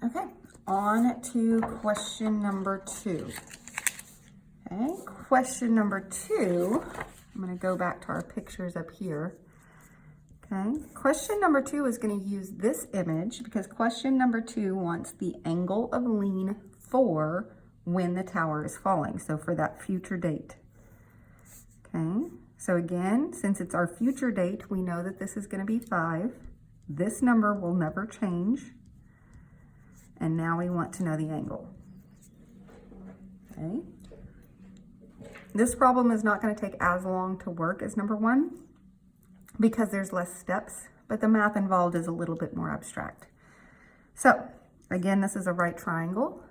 Okay, on to question number 2. Okay, question number 2, I'm going to go back to our pictures up here. Okay, question number 2 is going to use this image because question number 2 wants the angle of lean for when the tower is falling, so for that future date. Okay, so again, since it's our future date, we know that this is going to be 5. This number will never change. And now we want to know the angle. Okay. This problem is not going to take as long to work as number 1 because there's less steps, but the math involved is a little bit more abstract. So again, this is a right triangle.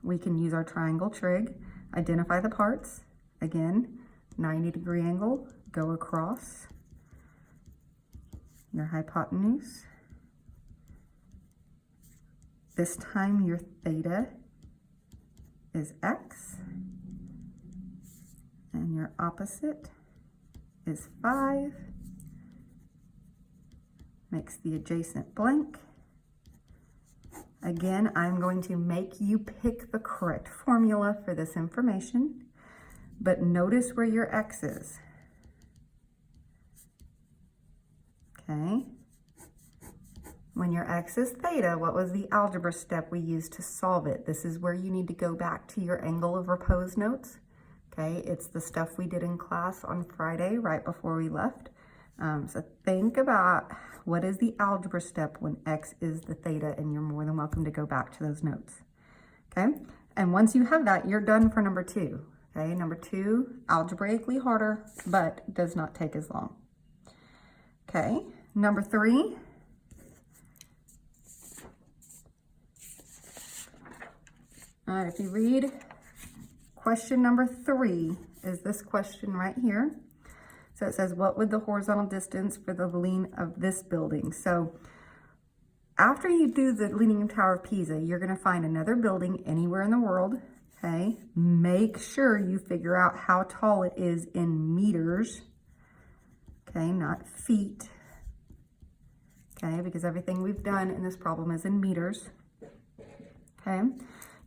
We can use our triangle trig, identify the parts. Again, 90-degree angle, go across your hypotenuse. This time your theta is x, and your opposite is 5. Makes the adjacent blank. Again, I'm going to make you pick the correct formula for this information, but notice where your x is. Okay. When your x is theta, what was the algebra step we used to solve it? This is where you need to go back to your angle of repose notes. Okay, it's the stuff we did in class on Friday right before we left. So think about what is the algebra step when x is the theta, and you're more than welcome to go back to those notes. Okay, and once you have that, you're done for number 2. Okay, number 2, algebraically harder, but does not take as long. Okay, number 3. All right, if you read question number 3 is this question right here. So it says, what would the horizontal distance for the lean of this building? So after you do the Leaning Tower of Pisa, you're going to find another building anywhere in the world. Okay, make sure you figure out how tall it is in meters. Okay, not feet. Okay, because everything we've done in this problem is in meters. Okay.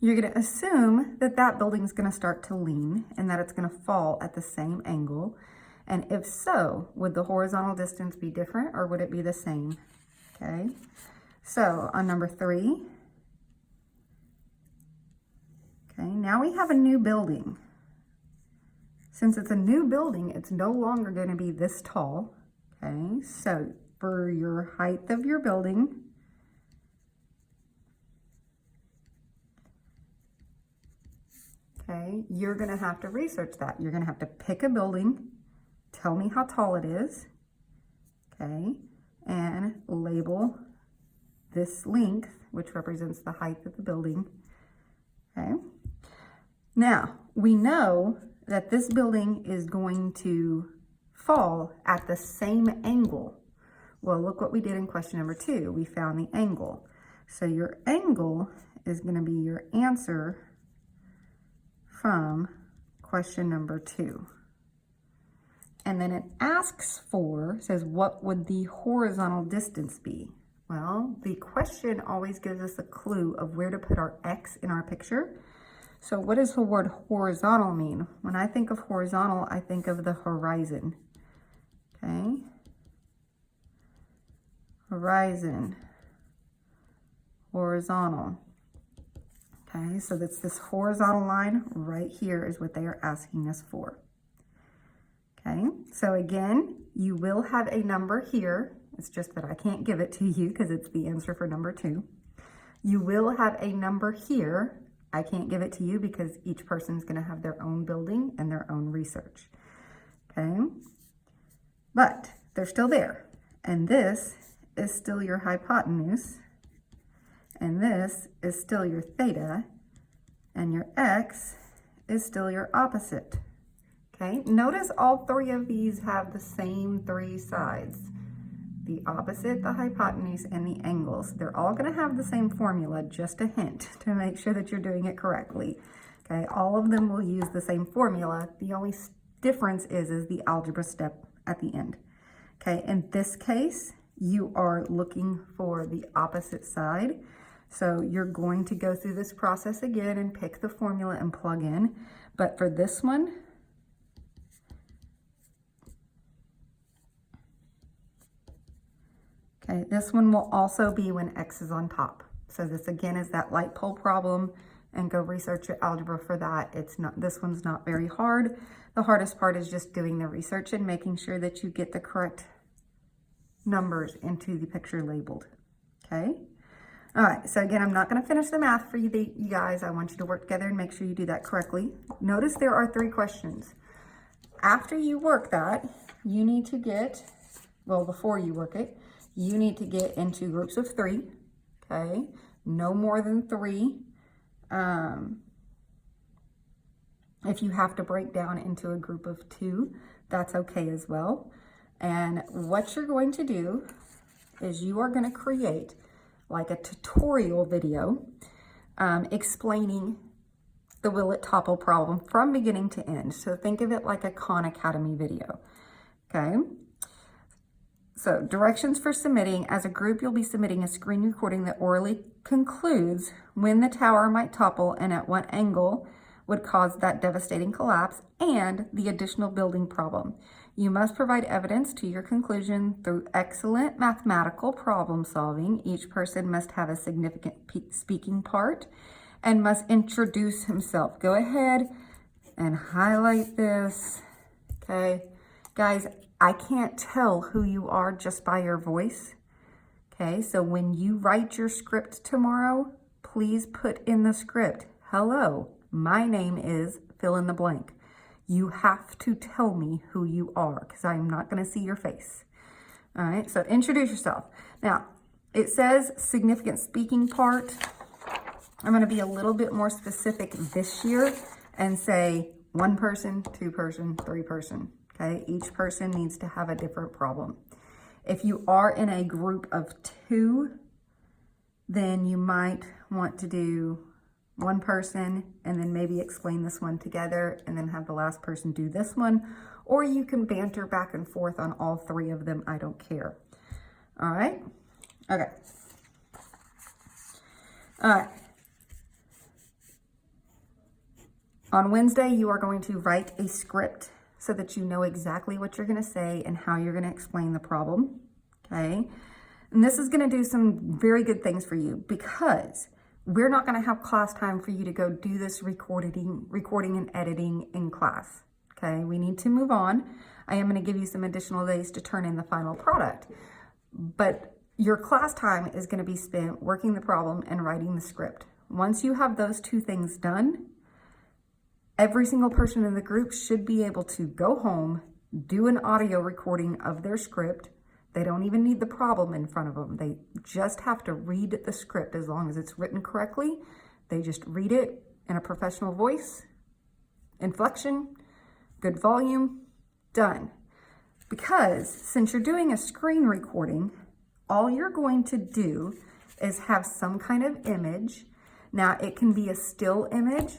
You're going to assume that that building is going to start to lean and that it's going to fall at the same angle. And if so, would the horizontal distance be different or would it be the same? Okay, so on number 3, okay, now we have a new building. Since it's a new building, it's no longer going to be this tall. Okay, so for your height of your building, okay, you're going to have to research that. You're going to have to pick a building, tell me how tall it is, okay, and label this length, which represents the height of the building, okay. Now, we know that this building is going to fall at the same angle. Well, look what we did in question number 2. We found the angle. So your angle is going to be your answer from question number 2. And then it asks for, says, what would the horizontal distance be? Well, the question always gives us a clue of where to put our X in our picture. So what does the word horizontal mean? When I think of horizontal, I think of the horizon. Okay. Horizon. Horizontal. Okay, so that's this horizontal line right here is what they are asking us for. Okay, so again, you will have a number here. It's just that I can't give it to you because it's the answer for number 2. You will have a number here. I can't give it to you because each person's going to have their own building and their own research. Okay, but they're still there. And this is still your hypotenuse. And this is still your theta. And your x is still your opposite. Okay, notice all 3 of these have the same 3 sides. The opposite, the hypotenuse, and the angles. They're all going to have the same formula, just a hint to make sure that you're doing it correctly. Okay, all of them will use the same formula. The only difference is the algebra step at the end. Okay, in this case, you are looking for the opposite side. So you're going to go through this process again and pick the formula and plug in. But for this one, okay, this one will also be when X is on top. So this again is that light pole problem, and go research your algebra for that. It's not, this one's not very hard. The hardest part is just doing the research and making sure that you get the correct numbers into the picture labeled, okay? All right, so again, I'm not gonna finish the math for you guys. I want you to work together and make sure you do that correctly. Notice there are 3 questions. After you work that, you need to get, well, before you work it, you need to get into groups of 3, okay? No more than 3. If you have to break down into a group of 2, that's okay as well. And what you're going to do is you are going to create like a tutorial video explaining the will it topple problem from beginning to end. So think of it like a Khan Academy video, okay? So directions for submitting. As a group, you'll be submitting a screen recording that orally concludes when the tower might topple and at what angle would cause that devastating collapse, and the additional building problem. You must provide evidence to your conclusion through excellent mathematical problem solving. Each person must have a significant speaking part and must introduce himself. Go ahead and highlight this, okay? Guys, I can't tell who you are just by your voice, okay? So when you write your script tomorrow, please put in the script, hello, my name is fill in the blank. You have to tell me who you are because I'm not going to see your face. All right, so introduce yourself. Now, it says significant speaking part. I'm going to be a little bit more specific this year and say 1 person, 2 person, 3 person. Okay, each person needs to have a different problem. If you are in a group of 2, then you might want to do 1 person and then maybe explain this one together and then have the last person do this one, or you can banter back and forth on all 3 of them. I don't care. All right. Okay. All right. On Wednesday, you are going to write a script so that you know exactly what you're going to say and how you're going to explain the problem. Okay. And this is going to do some very good things for you because we're not going to have class time for you to go do this recording and editing in class. Okay, we need to move on. I am going to give you some additional days to turn in the final product. But your class time is going to be spent working the problem and writing the script. Once you have those 2 things done, every single person in the group should be able to go home, do an audio recording of their script. They don't even need the problem in front of them. They just have to read the script as long as it's written correctly. They just read it in a professional voice, inflection, good volume, done. Because since you're doing a screen recording, all you're going to do is have some kind of image. Now it can be a still image,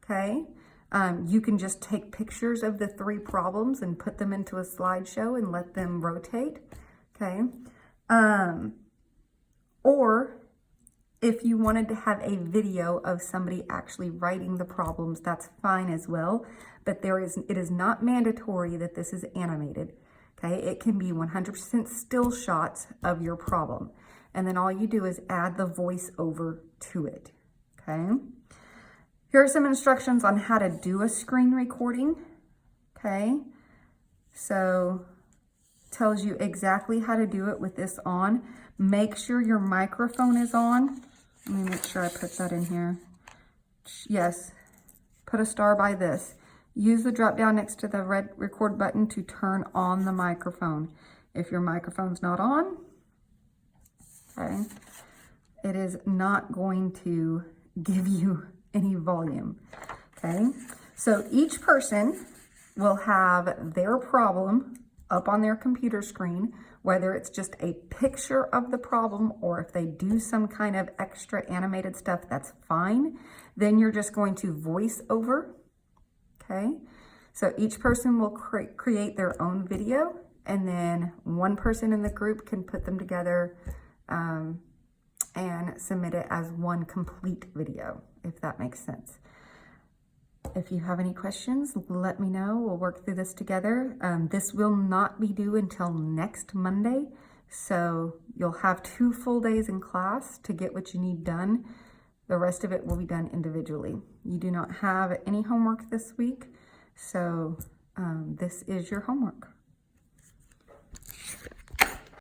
okay? You can just take pictures of the 3 problems and put them into a slideshow and let them rotate. Okay, or if you wanted to have a video of somebody actually writing the problems, that's fine as well, but it is not mandatory that this is animated, okay? It can be 100% still shots of your problem, and then all you do is add the voice over to it, okay? Here are some instructions on how to do a screen recording, okay? So tells you exactly how to do it with this on. Make sure your microphone is on. Let me make sure I put that in here. Yes, put a star by this. Use the drop down next to the red record button to turn on the microphone. If your microphone's not on, okay, it is not going to give you any volume, okay? So each person will have their problem up on their computer screen, whether it's just a picture of the problem or if they do some kind of extra animated stuff, that's fine. Then you're just going to voice over, okay? So each person will create their own video, and then 1 person in the group can put them together and submit it as one complete video, if that makes sense. If you have any questions, let me know. We'll work through this together. This will not be due until next Monday, so you'll have 2 full days in class to get what you need done. The rest of it will be done individually. You do not have any homework this week, so this is your homework.